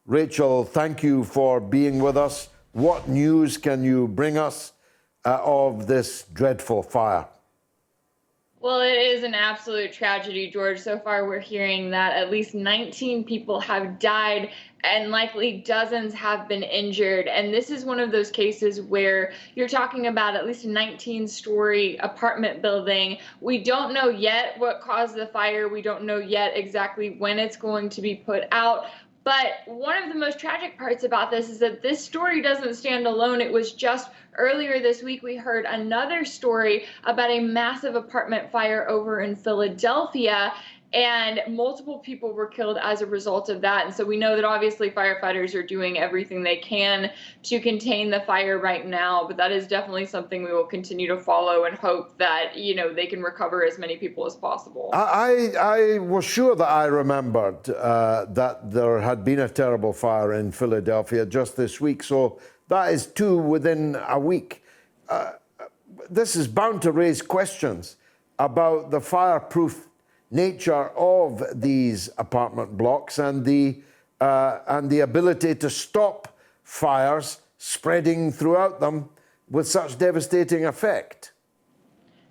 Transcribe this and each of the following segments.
Rachel, thank you for being with us. What news can you bring us of this dreadful fire? Well, it is an absolute tragedy, George. So far, we're hearing that at least 19 people have died and likely dozens have been injured. And this is one of those cases where you're talking about at least a 19-story apartment building. We don't know yet what caused the fire. We don't know yet exactly when it's going to be put out. But one of the most tragic parts about this is that this story doesn't stand alone. It was just earlier this week we heard another story about a massive apartment fire over in Philadelphia, and multiple people were killed as a result of that. And so we know that obviously firefighters are doing everything they can to contain the fire right now, but that is definitely something we will continue to follow and hope that, they can recover as many people as possible. I was sure that I remembered that there had been a terrible fire in Philadelphia just this week, so that is two within a week. This is bound to raise questions about the fireproof nature of these apartment blocks and the ability to stop fires spreading throughout them with such devastating effect.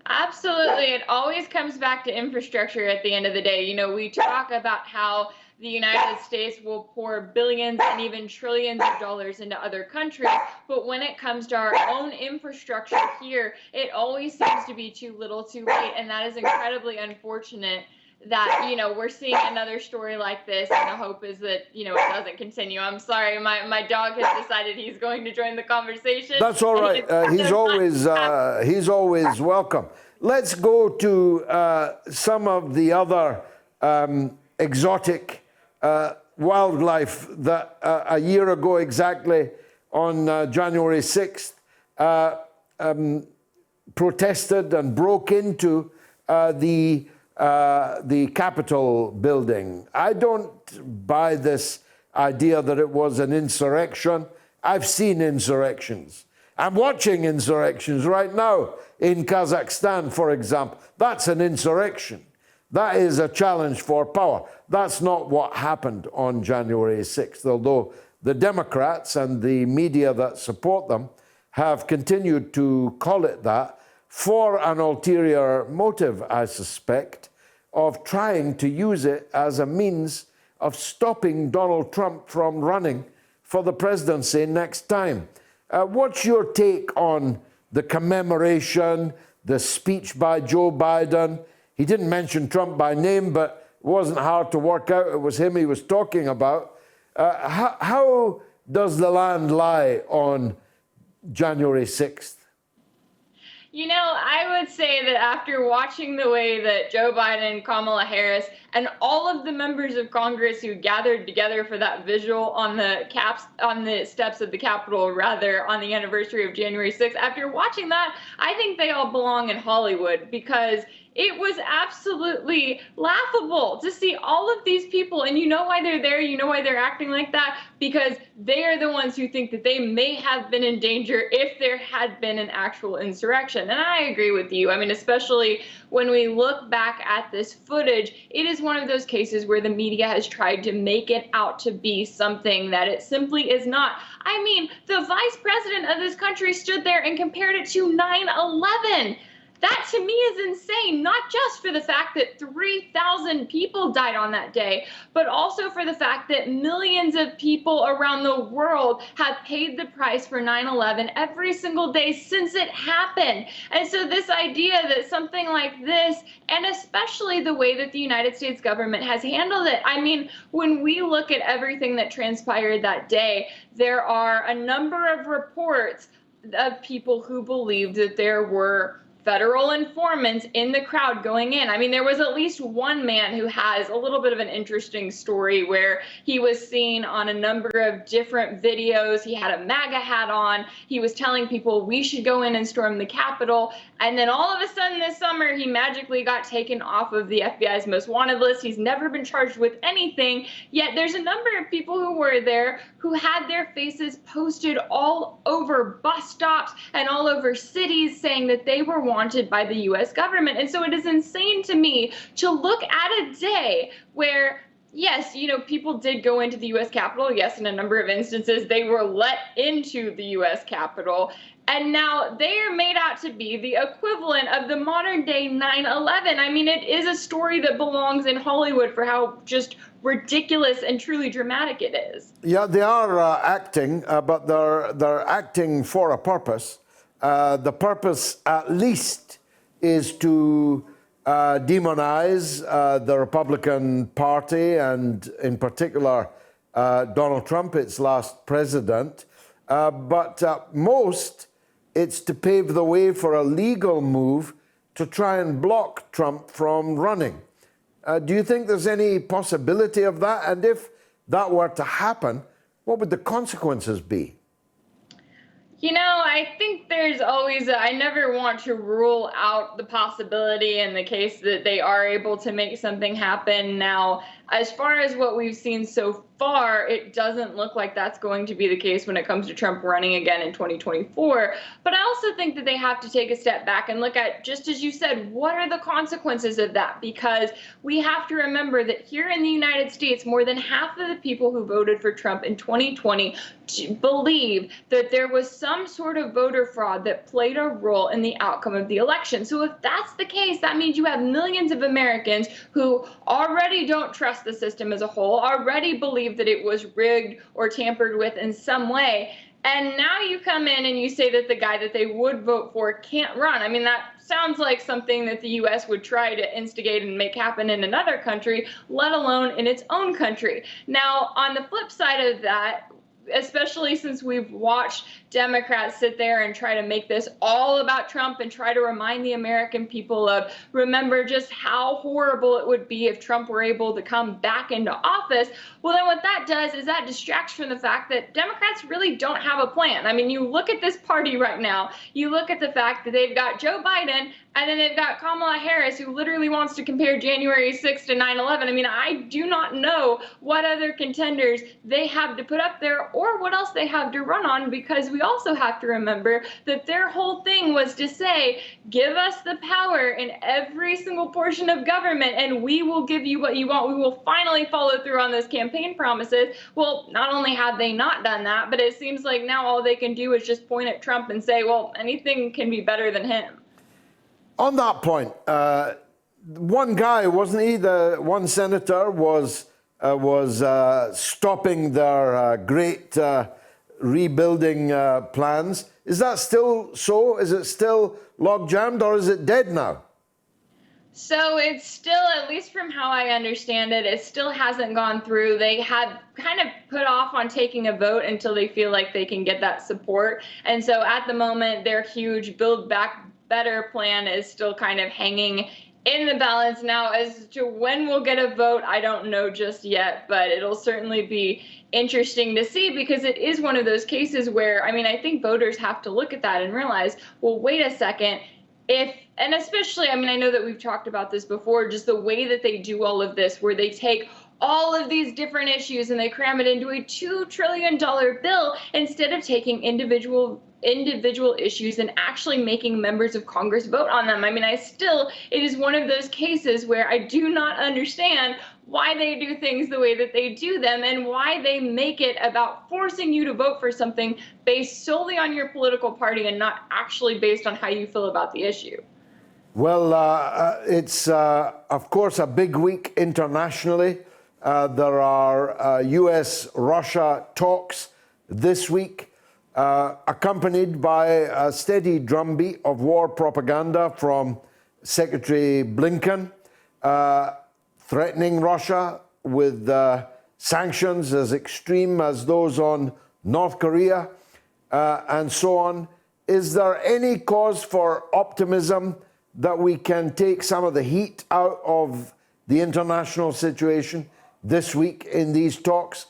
Absolutely. It always comes back to infrastructure at the end of the day. We talk about how the United States will pour billions and even trillions of dollars into other countries, but when it comes to our own infrastructure here, it always seems to be too little too late, and that is incredibly unfortunate that, we're seeing another story like this, and the hope is that, it doesn't continue. I'm sorry, my dog has decided he's going to join the conversation. That's all right. He's always welcome. Let's go to some of the other exotic wildlife that a year ago exactly on January 6th protested and broke into the Capitol building. I don't buy this idea that it was an insurrection. I've seen insurrections. I'm watching insurrections right now in Kazakhstan, for example. That's an insurrection. That is a challenge for power. That's not what happened on January 6th, although the Democrats and the media that support them have continued to call it that for an ulterior motive, I suspect, of trying to use it as a means of stopping Donald Trump from running for the presidency next time. What's your take on the commemoration, the speech by Joe Biden? He didn't mention Trump by name, but it wasn't hard to work out it was him he was talking about. How does the land lie on January 6th? I would say that after watching the way that Joe Biden, Kamala Harris, and all of the members of Congress who gathered together for that visual on the steps of the Capitol, rather, on the anniversary of January 6th, after watching that, I think they all belong in Hollywood, because it was absolutely laughable to see all of these people. And you know why they're there? You know why they're acting like that? Because they are the ones who think that they may have been in danger if there had been an actual insurrection. And I agree with you. I mean, especially when we look back at this footage, it is one of those cases where the media has tried to make it out to be something that it simply is not. I mean, the vice president of this country stood there and compared it to 9/11. That to me is insane, not just for the fact that 3,000 people died on that day, but also for the fact that millions of people around the world have paid the price for 9/11 every single day since it happened. And so this idea that something like this, and especially the way that the United States government has handled it, I mean, when we look at everything that transpired that day, there are a number of reports of people who believed that there were federal informants in the crowd going in. I mean, there was at least one man who has a little bit of an interesting story where he was seen on a number of different videos. He had a MAGA hat on. He was telling people we should go in and storm the Capitol. And then all of a sudden this summer, he magically got taken off of the FBI's most wanted list. He's never been charged with anything. Yet there's a number of people who were there who had their faces posted all over bus stops and all over cities saying that they were wanted by the U.S. government. And so it is insane to me to look at a day where Yes, people did go into the US Capitol. Yes, in a number of instances, they were let into the US Capitol. And now they are made out to be the equivalent of the modern day 9/11. I mean, it is a story that belongs in Hollywood for how just ridiculous and truly dramatic it is. Yeah, they are acting, but they're acting for a purpose. The purpose, at least, is to demonize the Republican Party and, in particular, Donald Trump, its last president. But most, it's to pave the way for a legal move to try and block Trump from running. Do you think there's any possibility of that? And if that were to happen, what would the consequences be? I think there's always I never want to rule out the possibility in the case that they are able to make something happen. Now, as far as what we've seen so far, it doesn't look like that's going to be the case when it comes to Trump running again in 2024. But I also think that they have to take a step back and look at, just as you said, what are the consequences of that? Because we have to remember that here in the United States, more than half of the people who voted for Trump in 2020 believe that there was some sort of voter fraud that played a role in the outcome of the election. So if that's the case, that means you have millions of Americans who already don't trust the system as a whole, already believe that it was rigged or tampered with in some way. And now you come in and you say that the guy that they would vote for can't run. I mean, that sounds like something that the US would try to instigate and make happen in another country, let alone in its own country. Now, on the flip side of that, especially since we've watched Democrats sit there and try to make this all about Trump and try to remind the American people of, remember just how horrible it would be if Trump were able to come back into office. Well, then what that does is that distracts from the fact that Democrats really don't have a plan. I mean, you look at this party right now, you look at the fact that they've got Joe Biden and then they've got Kamala Harris, who literally wants to compare January 6th to 9/11. I mean, I do not know what other contenders they have to put up there or what else they have to run on, because we also have to remember that their whole thing was to say, give us the power in every single portion of government and we will give you what you want. We will finally follow through on those campaign promises. Well, not only have they not done that, but it seems like now all they can do is just point at Trump and say, well, anything can be better than him. On that point, one guy, wasn't he? The one senator was stopping their great rebuilding plans. Is that still so? Is it still log jammed, or is it dead now? So it's still, at least from how I understand it, it still hasn't gone through. They had kind of put off on taking a vote until they feel like they can get that support. And so at the moment, their huge Build Back Better plan is still kind of hanging in the balance. Now, as to when we'll get a vote, I don't know just yet, but it'll certainly be interesting to see, because it is one of those cases where, I mean, I think voters have to look at that and realize, well, wait a second. And especially, I mean, I know that we've talked about this before, just the way that they do all of this, where they take all of these different issues and they cram it into a $2 trillion bill instead of taking individual issues and actually making members of Congress vote on them. I mean, it is one of those cases where I do not understand why they do things the way that they do them and why they make it about forcing you to vote for something based solely on your political party and not actually based on how you feel about the issue. Well, it's, of course, a big week internationally. There are US-Russia talks this week, accompanied by a steady drumbeat of war propaganda from Secretary Blinken, threatening Russia with sanctions as extreme as those on North Korea, and so on. Is there any cause for optimism that we can take some of the heat out of the international situation this week in these talks?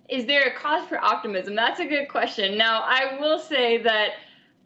Is there a cause for optimism? That's a good question. Now, I will say that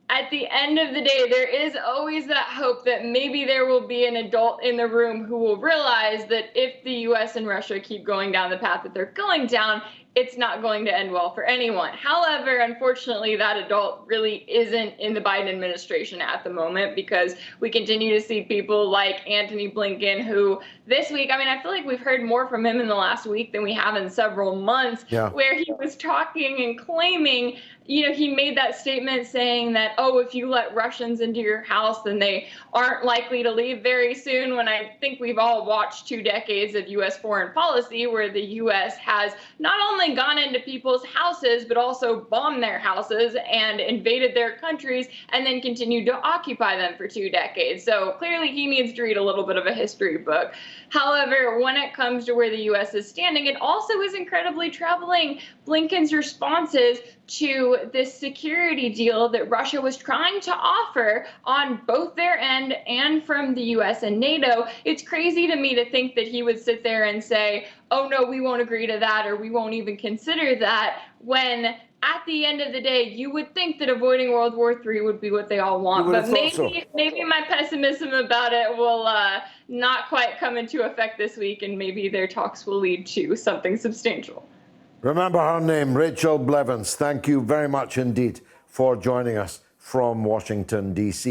at the end of the day, there is always that hope that maybe there will be an adult in the room who will realize that if the US and Russia keep going down the path that they're going down, it's not going to end well for anyone. However, unfortunately, that adult really isn't in the Biden administration at the moment, because we continue to see people like Antony Blinken, who this week, I mean, I feel like we've heard more from him in the last week than we have in several months, where he was talking and claiming, he made that statement saying that, oh, if you let Russians into your house, then they aren't likely to leave very soon, when I think we've all watched 2 decades of U.S. foreign policy where the U.S. has not only gone into people's houses, but also bombed their houses and invaded their countries and then continued to occupy them for 2 decades. So clearly he needs to read a little bit of a history book. However, when it comes to where the U.S. is standing, it also is incredibly troubling. Blinken's responses to this security deal that Russia was trying to offer on both their end and from the U.S. and NATO. It's crazy to me to think that he would sit there and say, oh, no, we won't agree to that, or we won't even consider that, when at the end of the day, you would think that avoiding World War III would be what they all want. But maybe my pessimism about it will not quite come into effect this week, and maybe their talks will lead to something substantial. Remember her name, Rachel Blevins. Thank you very much indeed for joining us from Washington, D.C.